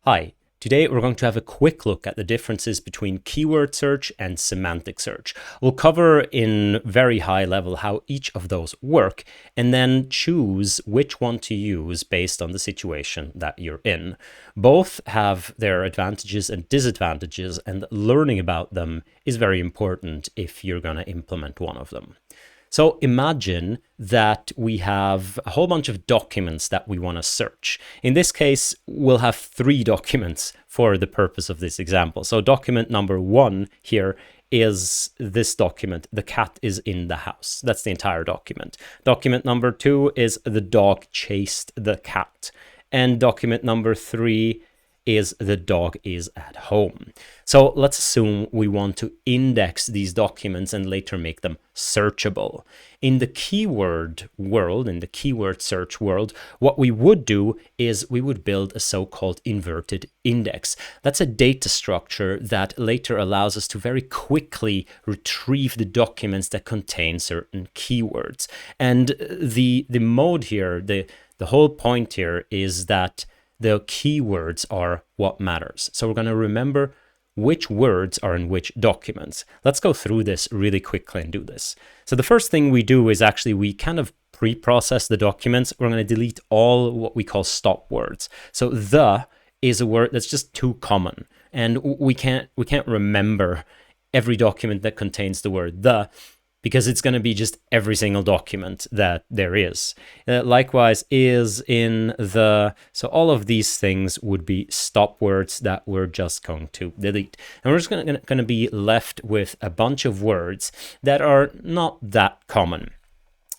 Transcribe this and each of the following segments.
Hi, today we're going to have a quick look at the differences between keyword search and semantic search. We'll cover in very high level how each of those work and then choose which one to use based on the situation that you're in. Both have their advantages and disadvantages, and learning about them is very important if you're going to implement one of them. So imagine that we have a whole bunch of documents that we want to search. In this case, we'll have 3 documents for the purpose of this example. So document number 1 here is this document, the cat is in the house. That's the entire document. Document number 2 is the dog chased the cat. And document number 3 is the dog is at home. So let's assume we want to index these documents and later make them searchable. In the keyword world, in the keyword search world, what we would do is we would build a so-called inverted index. That's a data structure that later allows us to very quickly retrieve the documents that contain certain keywords. And the mode here, the whole point here is that the keywords are what matters. So we're going to remember which words are in which documents. Let's go through this really quickly and do this. So the first thing we do is actually we kind of pre-process the documents. We're going to delete all what we call stop words. So the is a word that's just too common, and we can't remember every document that contains the word the, because it's going to be just every single document that there is. Likewise, is, in, the. So all of these things would be stop words that we're just going to delete. And we're just going to be left with a bunch of words that are not that common.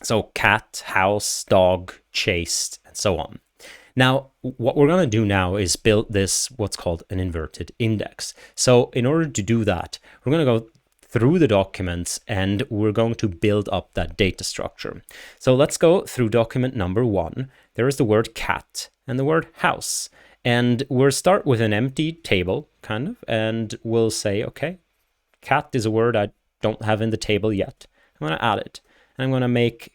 So cat, house, dog, chased, and so on. Now, what we're going to do now is build this, what's called an inverted index. So in order to do that, we're going to go through the documents and we're going to build up that data structure. So let's go through document number 1. There is the word cat and the word house. And we'll start with an empty table, kind of, and we'll say, okay, cat is a word I don't have in the table yet. I'm going to add it. And I'm going to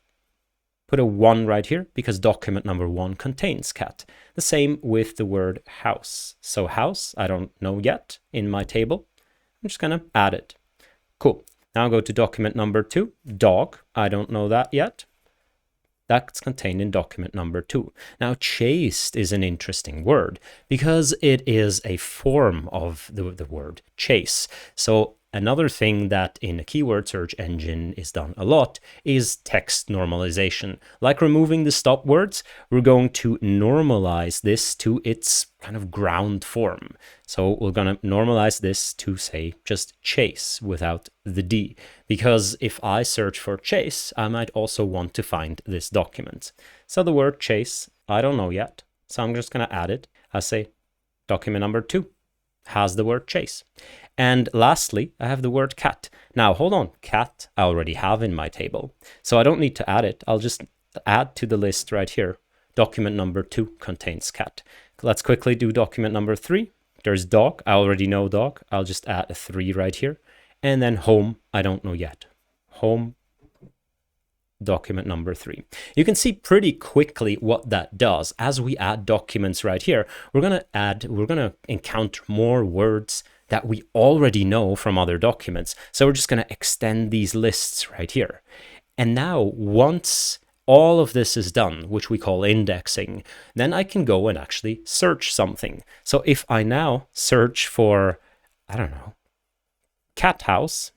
put a 1 right here because document number 1 contains cat. The same with the word house. So house, I don't know yet in my table. I'm just going to add it. Cool. Now I'll go to document number 2, dog. I don't know that yet. That's contained in document number 2. Now, chased is an interesting word because it is a form of the word chase. So another thing that in a keyword search engine is done a lot is text normalization. Like removing the stop words, we're going to normalize this to its kind of ground form. So we're going to normalize this to, say, just chase without the D. Because if I search for chase, I might also want to find this document. So the word chase, I don't know yet. So I'm just going to add it. I say document number 2 has the word chase. And lastly, I have the word cat. Now, hold on. Cat I already have in my table. So I don't need to add it. I'll just add to the list right here. Document number 2 contains cat. Let's quickly do document number 3. There's dog. I already know dog. I'll just add a 3 right here. And then home, I don't know yet. Home, document number 3. You can see pretty quickly what that does. As we add documents right here, we're going to encounter more words that we already know from other documents. So we're just going to extend these lists right here. And now once all of this is done, which we call indexing, then I can go and actually search something. So if I now search for, I don't know, cat house,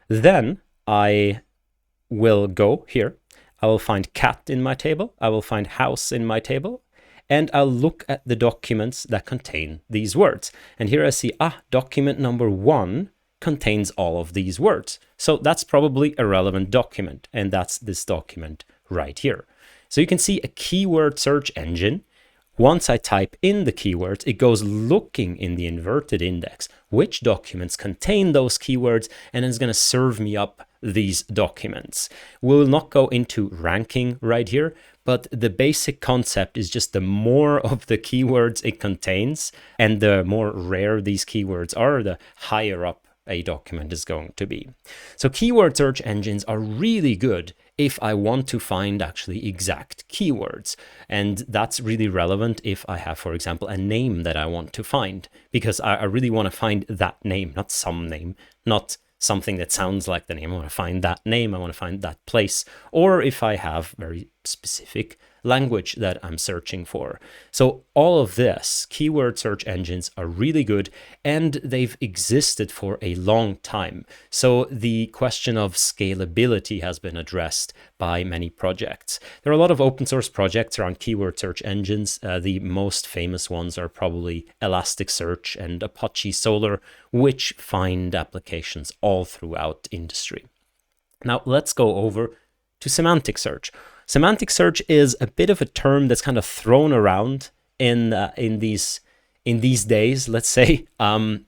then I will go here. I will find cat in my table. I will find house in my table. And I'll look at the documents that contain these words. And here I see, document number 1 contains all of these words. So that's probably a relevant document. And that's this document right here. So you can see a keyword search engine. Once I type in the keywords, it goes looking in the inverted index which documents contain those keywords, and it's going to serve me up these documents. We'll not go into ranking right here, but the basic concept is just the more of the keywords it contains and the more rare these keywords are, the higher up a document is going to be. So keyword search engines are really good if I want to find actually exact keywords. And that's really relevant if I have, for example, a name that I want to find, because I really want to find that name, not some name, not something that sounds like the name. I want to find that name, I want to find that place, or if I have very specific language that I'm searching for. So all of this, keyword search engines are really good, and they've existed for a long time. So the question of scalability has been addressed by many projects. There are a lot of open source projects around keyword search engines. The most famous ones are probably Elasticsearch and Apache Solr, which find applications all throughout industry. Now let's go over to semantic search. Semantic search is a bit of a term that's kind of thrown around in these days, let's say, and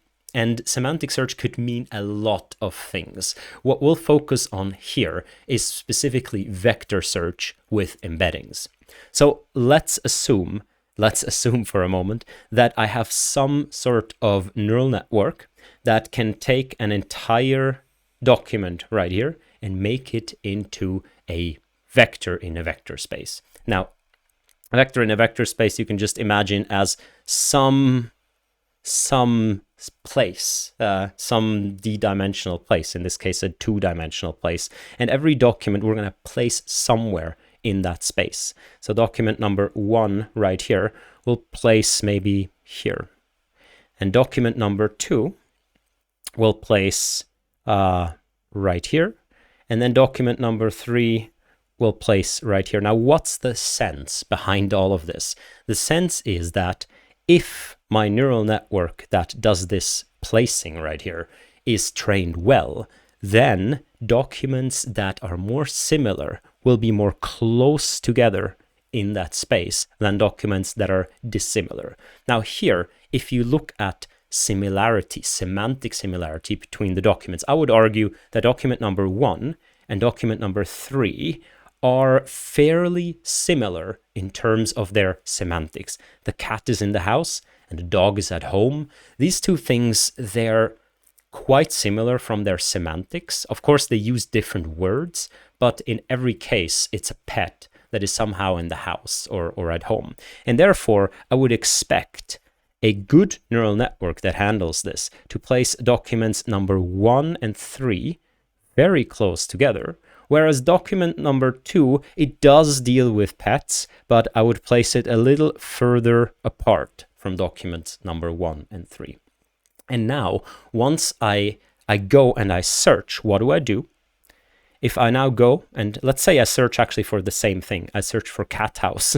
semantic search could mean a lot of things. What we'll focus on here is specifically vector search with embeddings. So let's assume for a moment that I have some sort of neural network that can take an entire document right here and make it into a vector in a vector space. Now, a vector in a vector space you can just imagine as some place, some d-dimensional place, in this case a two-dimensional place, and every document we're going to place somewhere in that space. So document number 1 right here we'll place maybe here, and document number 2 we'll place right here, and then document number 3 we'll place right here. Now, what's the sense behind all of this? The sense is that if my neural network that does this placing right here is trained well, then documents that are more similar will be more close together in that space than documents that are dissimilar. Now here, if you look at similarity, semantic similarity between the documents, I would argue that document number 1 and document number 3 are fairly similar in terms of their semantics. The cat is in the house and the dog is at home. These two things, they're quite similar from their semantics. Of course, they use different words, but in every case, it's a pet that is somehow in the house or at home. And therefore, I would expect a good neural network that handles this to place documents number 1 and 3 very close together. Whereas document number 2, it does deal with pets, but I would place it a little further apart from document number 1 and 3. And now, once I go and I search, what do? If I now go, and let's say I search actually for the same thing, I search for cat house,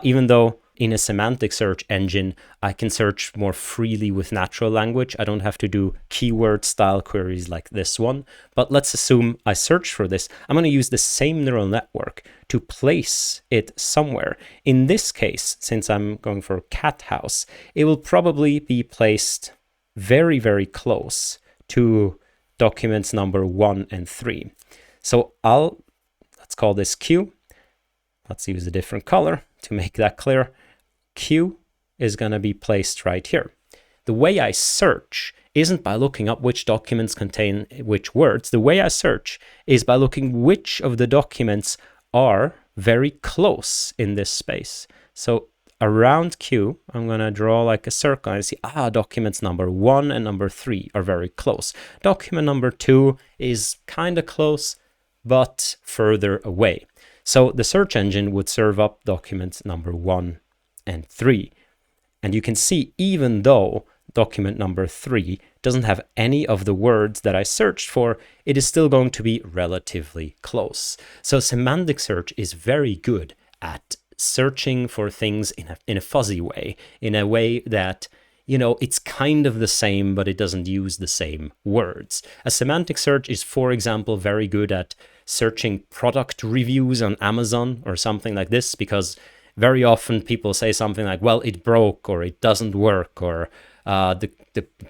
even though in a semantic search engine, I can search more freely with natural language. I don't have to do keyword style queries like this one. But let's assume I search for this. I'm going to use the same neural network to place it somewhere. In this case, since I'm going for cat house, it will probably be placed very, very close to documents number 1 and 3. So let's call this Q. Let's use a different color to make that clear. Q is going to be placed right here. The way I search isn't by looking up which documents contain which words. The way I search is by looking which of the documents are very close in this space. So around Q, I'm going to draw like a circle and see, documents number 1 and number 3 are very close. Document number 2 is kind of close, but further away. So the search engine would serve up documents number 1 and 3. And you can see, even though document number 3 doesn't have any of the words that I searched for, it is still going to be relatively close. So semantic search is very good at searching for things in a fuzzy way, in a way that, it's kind of the same, but it doesn't use the same words. A semantic search is, for example, very good at searching product reviews on Amazon or something like this, because very often people say something like, well, it broke, or it doesn't work, or the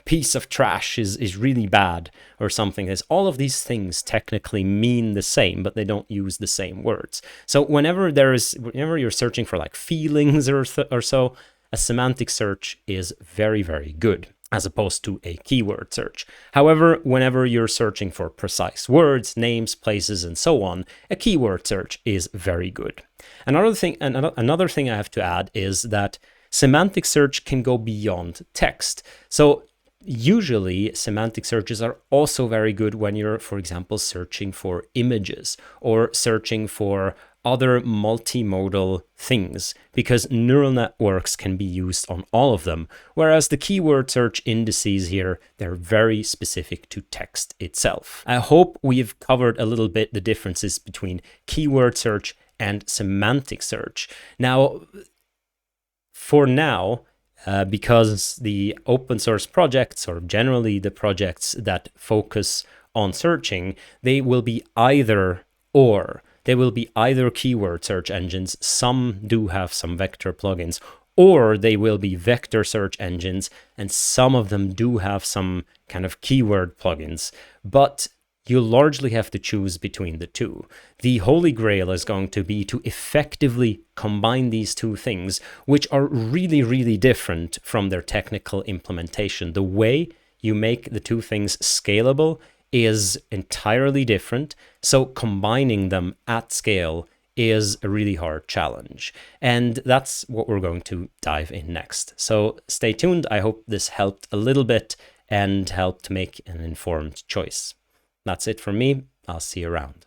piece of trash is really bad, or something. All of these things technically mean the same, but they don't use the same words. So whenever you're searching for like feelings or so, a semantic search is very, very good. as opposed to a keyword search. However, whenever you're searching for precise words, names, places, and so on, a keyword search is very good. Another thing I have to add is that semantic search can go beyond text. So usually semantic searches are also very good when you're, for example, searching for images or searching for other multimodal things, because neural networks can be used on all of them, whereas the keyword search indices here, they're very specific to text itself. I hope we've covered a little bit the differences between keyword search and semantic search. Now, for now, because the open source projects, or generally the projects that focus on searching, they will be either or. They will be either keyword search engines, some do have some vector plugins, or they will be vector search engines, and some of them do have some kind of keyword plugins. But you largely have to choose between the two. The holy grail is going to be to effectively combine these two things, which are really, really different from their technical implementation. The way you make the two things scalable is entirely different, so combining them at scale is a really hard challenge. And that's what we're going to dive in next. So stay tuned. I hope this helped a little bit and helped make an informed choice. That's it from me. I'll see you around.